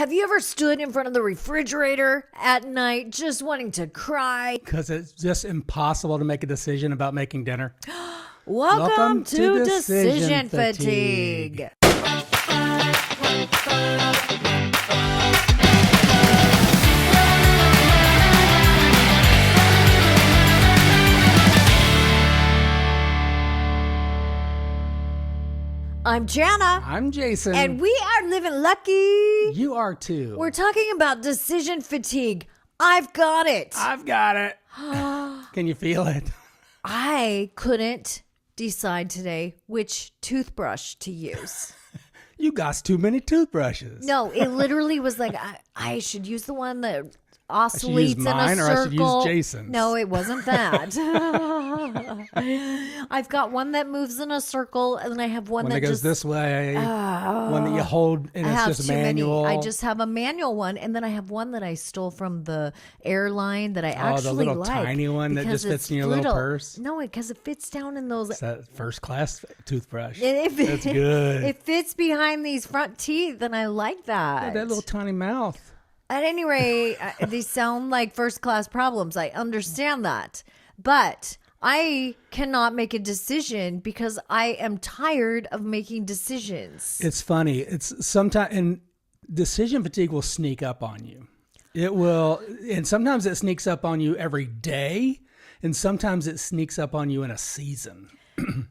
Have you ever stood in front of the refrigerator at night just wanting to cry? Because it's just impossible to make a decision about making dinner. Welcome to Decision Fatigue. I'm Jana. I'm Jason. And we are living lucky. You are too. We're talking about decision fatigue. I've got it. I've got it. Can you feel it? I couldn't decide today which toothbrush to use. You got too many toothbrushes. No, it literally was like, I should use the one that oscillates I should use mine, in a or I should use circle. Jason's. No, it wasn't that. I've got one that moves in a circle, and then I have one that goes just this way, one that you hold, and it's just manual. I just have a manual one, and then I have one that I stole from the airline that I actually the little like. tiny one that just fits in your little purse. No, because it fits down in those. It's that first class toothbrush. That's good. It fits behind these front teeth, and I like that. Yeah, that little tiny mouth. At any rate, these sound like first class problems. I understand that. But I cannot make a decision because I am tired of making decisions. It's funny. It's sometimes, and decision fatigue will sneak up on you. It will, and sometimes it sneaks up on you every day, and sometimes it sneaks up on you in a season.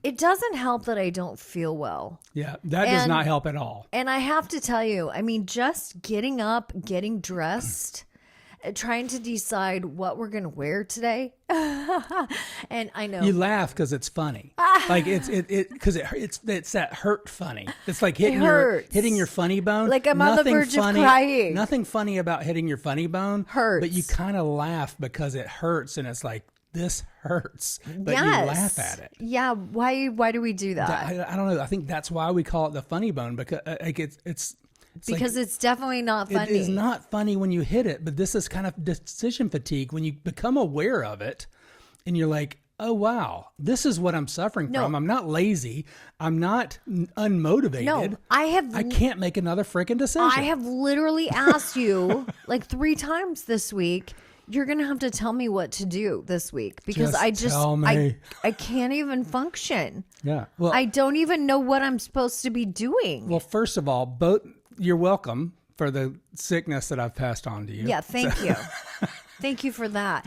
It doesn't help that I don't feel well. Yeah, that does not help at all. And I have to tell you, I mean, just getting up, getting dressed, trying to decide what we're going to wear today. And I know you laugh because it's funny. Like it's that hurt funny. It's like hitting your funny bone. Like I'm on the verge of crying. Nothing funny about hitting your funny bone. Hurts. But you kind of laugh because it hurts, and it's like, this hurts, but yes. You laugh at it. Yeah. Why do we do that? I don't know. I think that's why we call it the funny bone, because it's because it's definitely not funny. It is not funny when you hit it, but this is kind of decision fatigue when you become aware of it, and you're like, oh wow, this is what I'm suffering from. I'm not lazy. I'm not unmotivated. No, I can't make another freaking decision. I have literally asked you like 3 times this week. You're going to have to tell me what to do this week because tell me. I can't even function. Yeah. Well, I don't even know what I'm supposed to be doing. Well, first of all, you're welcome for the sickness that I've passed on to you. Yeah, thank you. Thank you for that.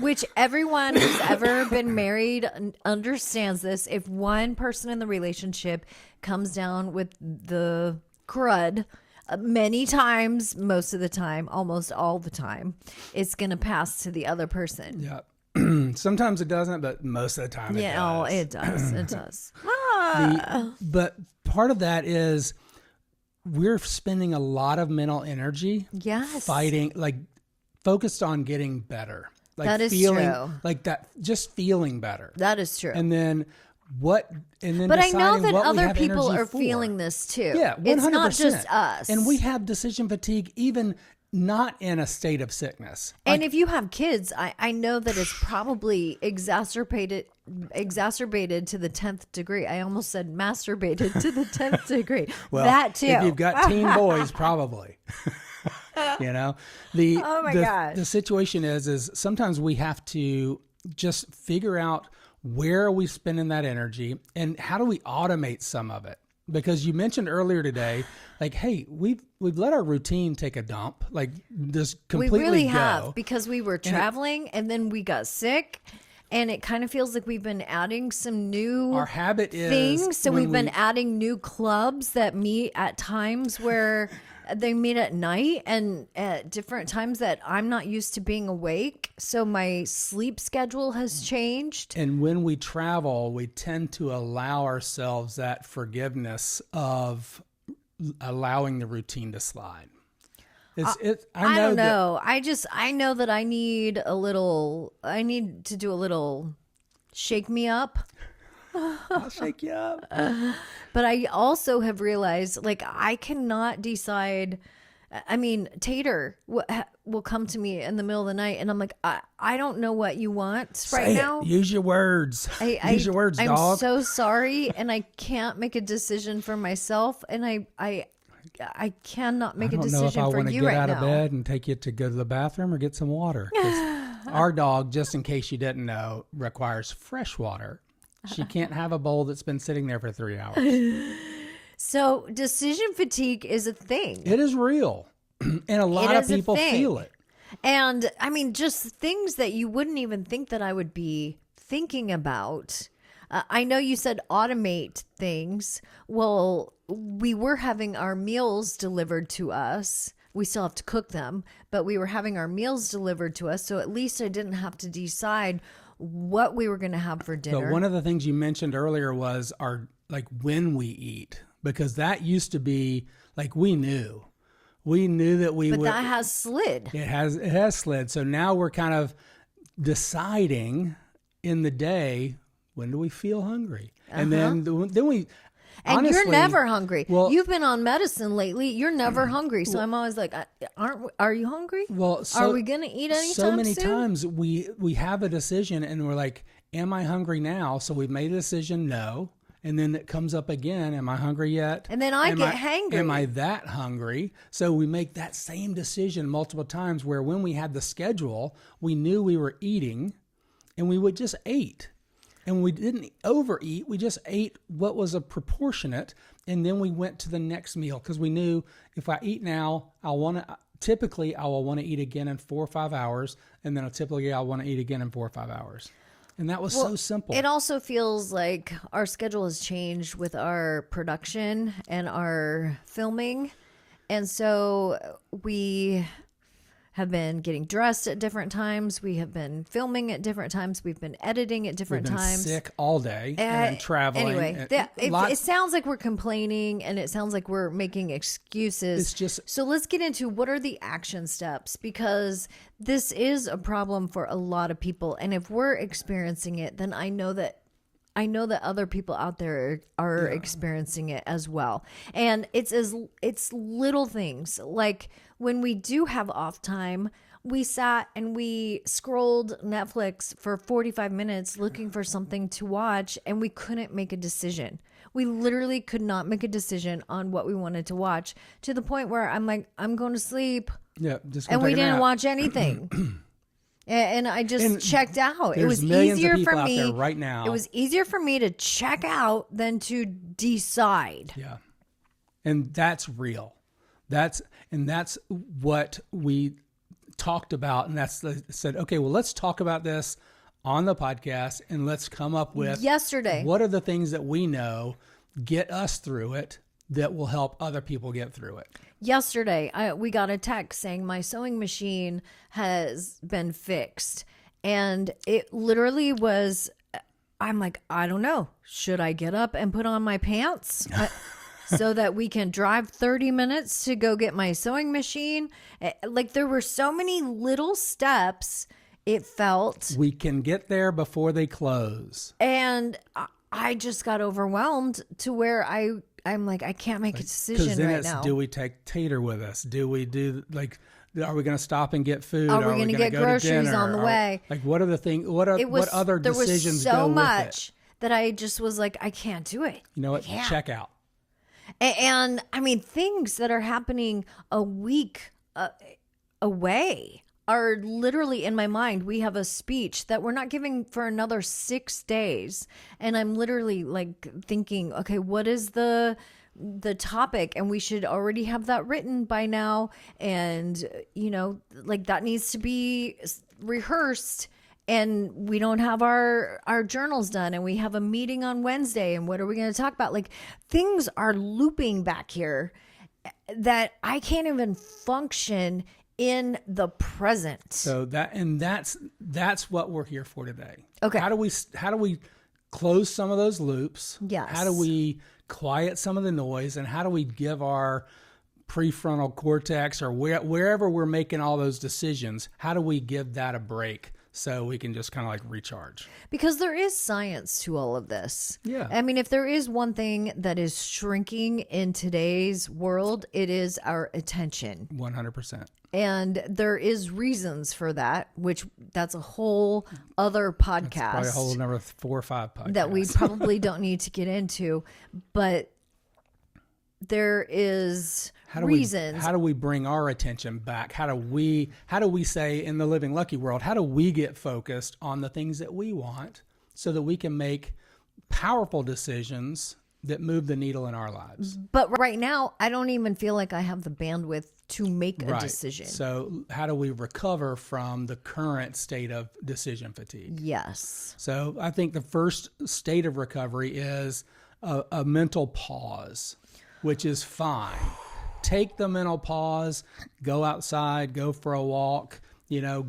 Which everyone who's ever been married understands this. If one person in the relationship comes down with the crud, many times, most of the time, almost all the time, it's going to pass to the other person. Yeah. Sometimes it doesn't, but most of the time it does. Oh, it does. It does. But part of that is we're spending a lot of mental energy fighting, like focused on getting better. Like that is feeling, true. Like that, just feeling better. That is true. And then but I know that other people are feeling this too. Yeah, 100%. It's not just us. And we have decision fatigue even not in a state of sickness. And if you have kids, I know that it's probably exacerbated to the 10th degree. I almost said masturbated to the 10th degree. Well, that too. If you've got teen boys, probably. You know, gosh. The situation is sometimes we have to just figure out where are we spending that energy and how do we automate some of it? Because you mentioned earlier today, like, hey, we've let our routine take a dump, like just completely We really go. have, because we were traveling and then we got sick. And it kind of feels like we've been adding some new our habit is things. So we've been adding new clubs that meet at times where they meet at night and at different times that I'm not used to being awake. So my sleep schedule has changed. And when we travel, we tend to allow ourselves that forgiveness of allowing the routine to slide. I don't know. I know that I need to do a little shake me up. I'll shake you up. But I also have realized, like, I cannot decide. I mean, Tater will come to me in the middle of the night, and I'm like, I don't know what you want right now. Use your words. Use your words, dog. I'm so sorry, and I can't make a decision for myself. And I cannot make a I don't know if decision I for want to you get right out now. of bed and take you to go to the bathroom or get some water. 'Cause our dog, just in case you didn't know, requires fresh water. She can't have a bowl that's been sitting there for 3 hours. So decision fatigue is a thing. It is real. And a lot of people feel it. And I mean, just things that you wouldn't even think that I would be thinking about. I know you said automate things. Well, we were having our meals delivered to us. We still have to cook them, but we were having our meals delivered to us. So at least I didn't have to decide what we were going to have for dinner. But one of the things you mentioned earlier was when we eat, because that used to be like we knew that we would. But that has slid. It has slid. So now we're kind of deciding in the day, when do we feel hungry? And then we. And honestly, you're never hungry. Well, You've been on medicine lately. You're never hungry. So I'm always like, are you hungry? Well, are we going to eat anytime so many soon? times we have a decision and we're like, am I hungry now? So we've made a decision, no. And then it comes up again, am I hungry yet? And then I get hangry. Am I that hungry? So we make that same decision multiple times, where when we had the schedule, we knew we were eating and we would just eat. And we didn't overeat. We just ate what was a proportionate. And then we went to the next meal, because we knew if I eat now, typically I will want to eat again in 4 or 5 hours. And then I'll want to eat again in 4 or 5 hours. And that was so simple. It also feels like our schedule has changed with our production and our filming. And so we have been getting dressed at different times. We have been filming at different times. We've been editing at different times. Sick all day and traveling. Anyway, it sounds like we're complaining, and it sounds like we're making excuses. It's just, so let's get into what are the action steps, because this is a problem for a lot of people. And if we're experiencing it, then I know that other people out there are experiencing it as well. And it's little things. Like when we do have off time, we sat and we scrolled Netflix for 45 minutes looking for something to watch, and we couldn't make a decision. We literally could not make a decision on what we wanted to watch, to the point where I'm like, I'm going to sleep. Yeah, and we didn't watch anything. And I just checked out. It was easier for me right now. It was easier for me to check out than to decide. Yeah. And that's real. That's what we talked about. And said, okay, well, let's talk about this on the podcast, and let's come up with yesterday. What are the things that we know get us through it that will help other people get through it? Yesterday, we got a text saying my sewing machine has been fixed. And it literally was, I'm like, I don't know. Should I get up and put on my pants so that we can drive 30 minutes to go get my sewing machine? Like, there were so many little steps, it felt. We can get there before they close. And I just got overwhelmed to where I'm like, I can't make a decision right now. Do we take Tater with us? Do we are we going to stop and get food? Are we going to get groceries on the way? What are the things? What other decisions go with it? There was so much that I just was like, I can't do it. You know what? Check out. And I mean, things that are happening a week away are literally in my mind. We have a speech that we're not giving for another 6 days. And I'm literally like thinking, okay, what is the topic? And we should already have that written by now. And, like that needs to be rehearsed. And we don't have our journals done, and we have a meeting on Wednesday. And what are we going to talk about? Like, things are looping back here that I can't even function in the present. So that's what we're here for today. Okay. How do we close some of those loops? Yes. How do we quiet some of the noise, and how do we give our prefrontal cortex, or wherever we're making all those decisions, how do we give that a break so we can just kind of like recharge? Because there is science to all of this. Yeah. I mean, if there is one thing that is shrinking in today's world, it is our attention. 100%. And there is reasons for that, that's a whole other podcast. That's probably a whole number 4 or 5 podcasts that we probably don't need to get into. But there is reasons. How do we bring our attention back? How do we say in the Living Lucky world, how do we get focused on the things that we want so that we can make powerful decisions that move the needle in our lives? But right now, I don't even feel like I have the bandwidth to make a decision. So how do we recover from the current state of decision fatigue? Yes. So I think the first state of recovery is a mental pause, which is fine. Take the mental pause, go outside, go for a walk,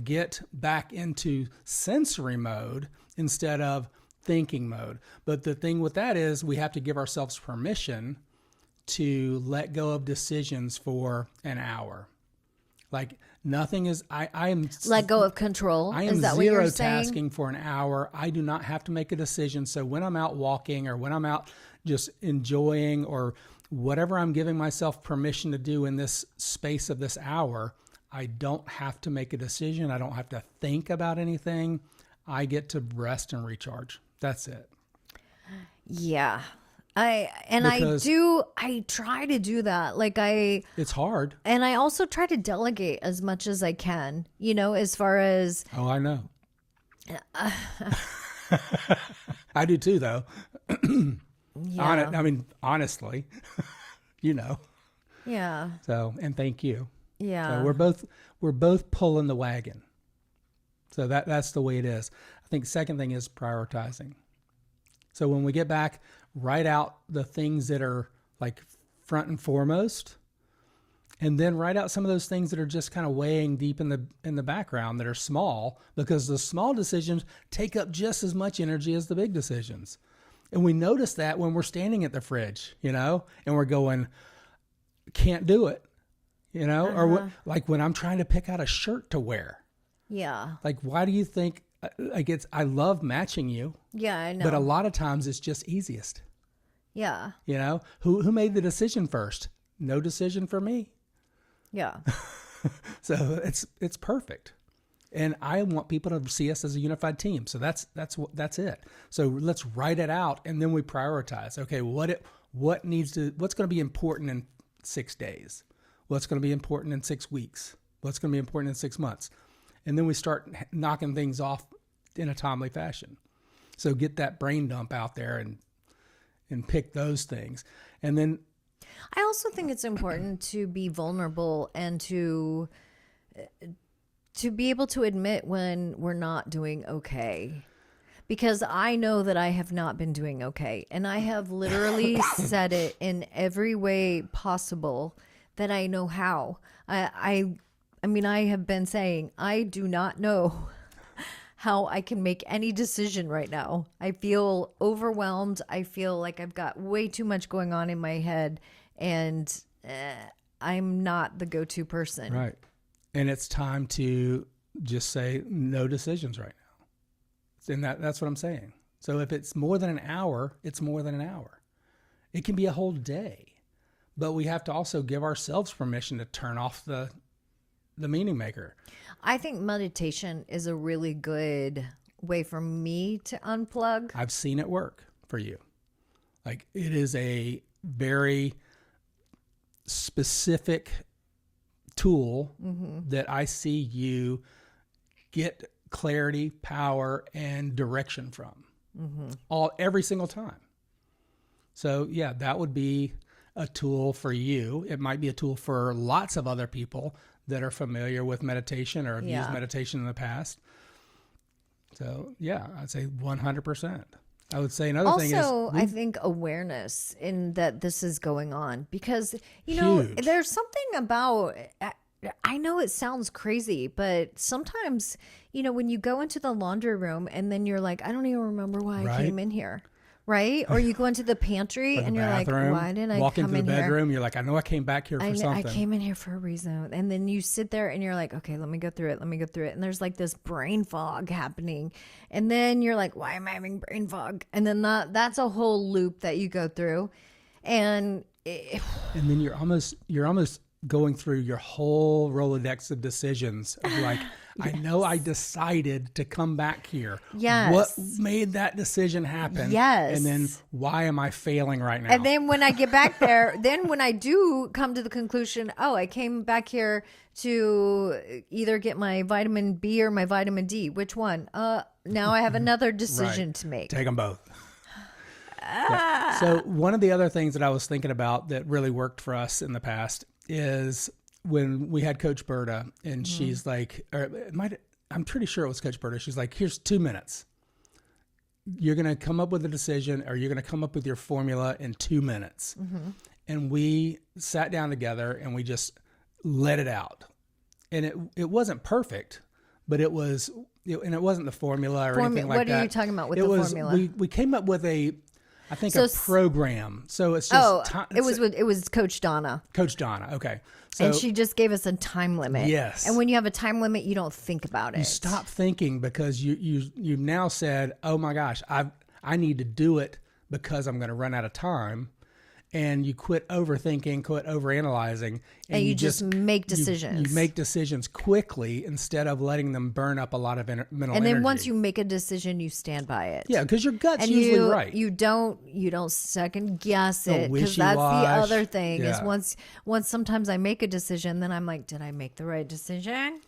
get back into sensory mode instead of thinking mode. But the thing with that is we have to give ourselves permission to let go of decisions for an hour. Like nothing is, I am let go of control. I am is that zero what you're saying? tasking for an hour. I do not have to make a decision. So when I'm out walking or when I'm out just enjoying or whatever I'm giving myself permission to do in this space of this hour, I don't have to make a decision. I don't have to think about anything. I get to rest and recharge. That's it. Yeah. I try to do that. It's hard. And I also try to delegate as much as I can, as far as. Oh, I know. I do too, though. Yeah. Honestly, Yeah. So, and thank you. Yeah. So we're both pulling the wagon. So that's the way it is. I think the second thing is prioritizing. So when we get back, write out the things that are like front and foremost, and then write out some of those things that are just kind of weighing deep in the background that are small, because the small decisions take up just as much energy as the big decisions. And we notice that when we're standing at the fridge, and we're going, can't do it, or like when I'm trying to pick out a shirt to wear. Yeah. Like, why do you think, I love matching you. Yeah, I know. But a lot of times it's just easiest. Yeah. Who made the decision first? No decision for me. Yeah. So it's perfect. And I want people to see us as a unified team. So that's it. So let's write it out and then we prioritize. Okay, what's going to be important in 6 days? What's going to be important in 6 weeks? What's going to be important in 6 months? And then we start knocking things off in a timely fashion. So get that brain dump out there and pick those things. And then I also think it's important to be vulnerable and to be able to admit when we're not doing okay. Because I know that I have not been doing okay. And I have literally said it in every way possible that I know how. I have been saying, I do not know how I can make any decision right now. I feel overwhelmed. I feel like I've got way too much going on in my head, and I'm not the go-to person. Right. And it's time to just say no decisions right now. And that's what I'm saying. So if it's more than an hour, it's more than an hour. It can be a whole day. But we have to also give ourselves permission to turn off the meaning maker. I think meditation is a really good way for me to unplug. I've seen it work for you. Like, it is a very specific tool that I see you get clarity, power, and direction from every single time. So yeah, that would be a tool for you. It might be a tool for lots of other people that are familiar with meditation or have used meditation in the past. So yeah, I'd say 100%. I would say another thing is also, I think awareness in that this is going on, because there's something about, I know it sounds crazy, but sometimes, when you go into the laundry room and then you're like, I don't even remember why I came in here. Right? Or you go into the pantry and you're bathroom, like, why didn't I walk come into in the here? bedroom, you're like, I know I came back here for something. I came in here for a reason. And then you sit there and you're like, okay, let me go through it. And there's like this brain fog happening. And then you're like, why am I having brain fog? And then that's a whole loop that you go through. And then you're almost going through your whole Rolodex of decisions of like, I know I decided to come back here. Yes. What made that decision happen? Yes. And then why am I failing right now? And then when I get back there, then when I do come to the conclusion, oh, I came back here to either get my vitamin B or my vitamin D. Which one? Now I have another decision to make. Take them both. Yeah. So one of the other things that I was thinking about that really worked for us in the past is when we had Coach Berta, and she's like, I'm pretty sure it was Coach Berta. She's like, here's 2 minutes. You're going to come up with a decision, or you're going to come up with your formula in 2 minutes. And we sat down together and we just let it out. And it wasn't perfect, but it was, and it wasn't the formula or anything like that. What are you talking about with the formula? We came up with a program. So it's just it was Coach Donna. Coach Donna. Okay. So, and she just gave us a time limit. Yes. And when you have a time limit, you don't think about it. You stop thinking because you've now said, oh my gosh, I need to do it because I'm going to run out of time. And you quit overthinking, quit overanalyzing, and you just make decisions. You make decisions quickly instead of letting them burn up a lot of mental energy. And then once you make a decision, you stand by it. Yeah, because your gut's usually right. You don't second guess it, because that's the other thing. Yeah. Is once sometimes I make a decision, then I'm like, did I make the right decision?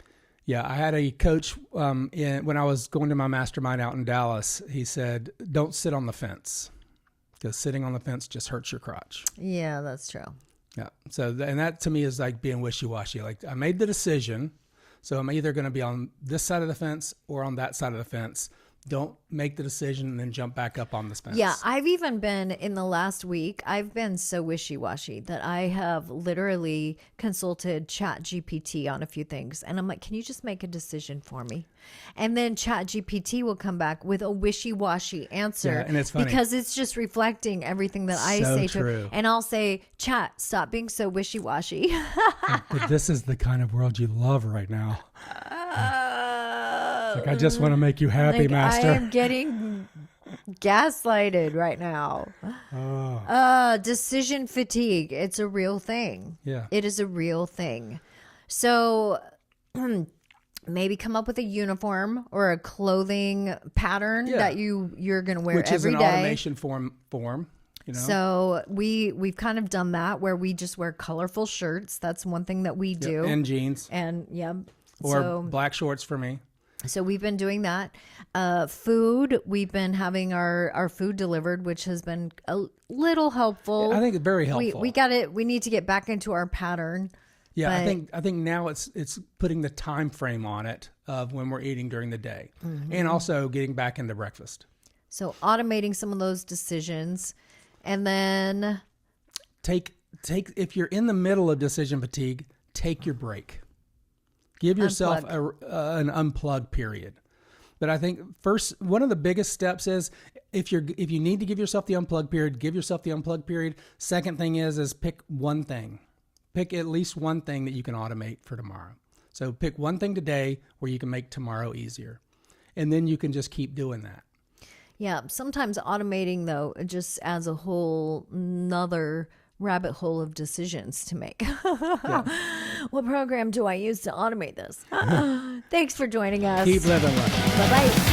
Yeah, I had a coach when I was going to my mastermind out in Dallas. He said, "Don't sit on the fence." Because sitting on the fence just hurts your crotch. Yeah, that's true. Yeah. So, and that to me is like being wishy-washy. Like, I made the decision, so I'm either going to be on this side of the fence or on that side of the fence. Don't make the decision and then jump back up on the fence. Yeah, I've even been in the last week, I've been so wishy-washy that I have literally consulted ChatGPT on a few things. And I'm like, can you just make a decision for me? And then ChatGPT will come back with a wishy-washy answer. Yeah, and it's funny. Because it's just reflecting everything that I say to it. And I'll say, Chat, stop being so wishy-washy. But this is the kind of world you love right now. Like, I just want to make you happy, Master. I am getting gaslighted right now. Decision fatigue. It's a real thing. Yeah. It is a real thing. So maybe come up with a uniform or a clothing pattern that you're going to wear every day. Which is an automation form. You know? So we've kind of done that where we just wear colorful shirts. That's one thing that we do. And jeans. And Or black shorts for me. So we've been doing that. Food, we've been having our food delivered, which has been a little helpful. I think it's very helpful. We need to get back into our pattern. Yeah, I think now it's putting the time frame on it of when we're eating during the day, and also getting back into breakfast. So automating some of those decisions, and then take if you're in the middle of decision fatigue, take your break. Give yourself an unplug period. But I think first, one of the biggest steps is if you need to give yourself the unplug period, give yourself the unplug period. Second thing is pick one thing. Pick at least one thing that you can automate for tomorrow. So pick one thing today where you can make tomorrow easier. And then you can just keep doing that. Yeah, sometimes automating, though, just adds a whole nother rabbit hole of decisions to make. What program do I use to automate this? Thanks for joining us. Keep living life. Bye-bye.